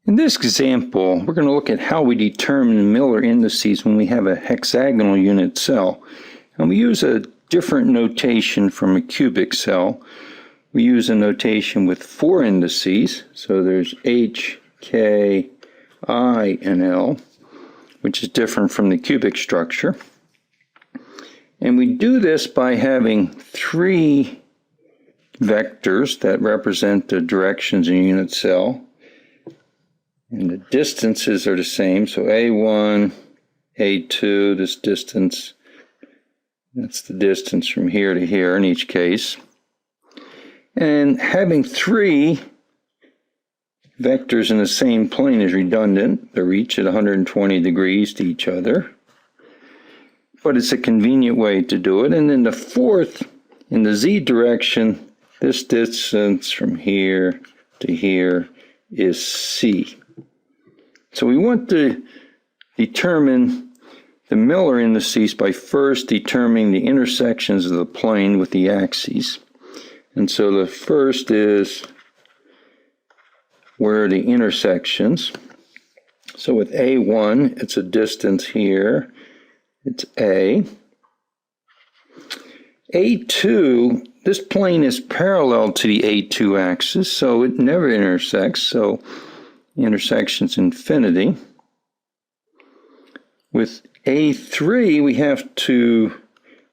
In this example, we're going to look at how we determine Miller indices when we have a hexagonal unit cell. And we use a different notation from a cubic cell. We use a notation with 4 indices. So there's H, K, I, and L, which is different from the cubic structure. And we do this by having 3 vectors that represent the directions in a unit cell. And the distances are the same, so A1, A2, this distance, that's the distance from here to here in each case. And having 3 vectors in the same plane is redundant. They're each at 120 degrees to each other. But it's a convenient way to do it. And then the 4th, in the z direction, this distance from here to here is c. So we want to determine the Miller indices by first determining the intersections of the plane with the axes. And so the first is where are the intersections. So with A1, it's a distance here. It's A. A2, this plane is parallel to the A2 axis, so it never intersects. So the intersection's infinity. With A3, we have to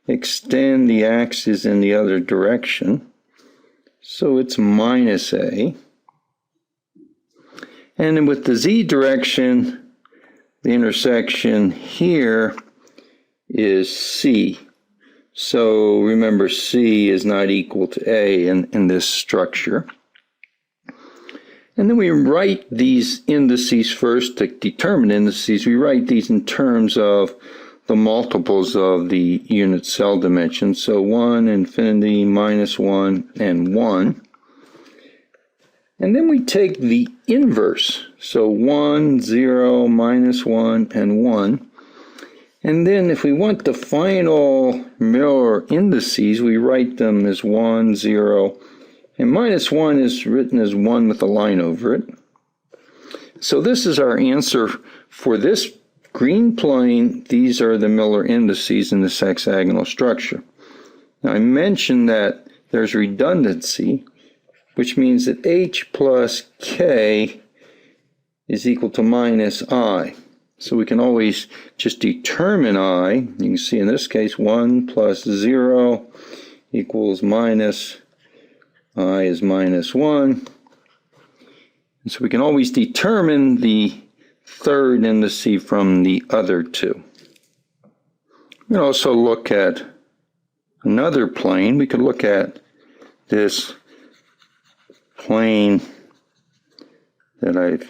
extend the axis in the other direction. So it's minus A. And then with the z direction, the intersection here is C. So remember, C is not equal to A in this structure. And then we write these indices first to determine indices. We write these in terms of the multiples of the unit cell dimensions. So 1, infinity, minus 1, and 1. And then we take the inverse. So 1, 0, minus 1, and 1. And then if we want the final Miller indices, we write them as 1, 0, and minus 1 is written as 1 with a line over it. So this is our answer for this green plane. These are the Miller indices in this hexagonal structure. Now I mentioned that there's redundancy, which means that H plus K is equal to minus I. So we can always just determine I. You can see in this case 1 plus 0 equals minus I is minus 1. And so we can always determine the third indice from the other 2. We can also look at another plane. We could look at this plane that I've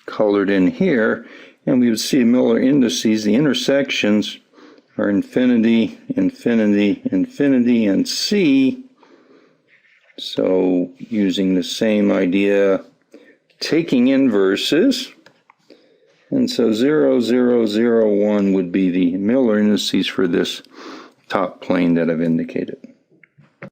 colored in here, and we would see Miller indices. The intersections are infinity, infinity, infinity, and C. So using the same idea, taking inverses, and so 0, 0, 0, 1 would be the Miller indices for this top plane that I've indicated.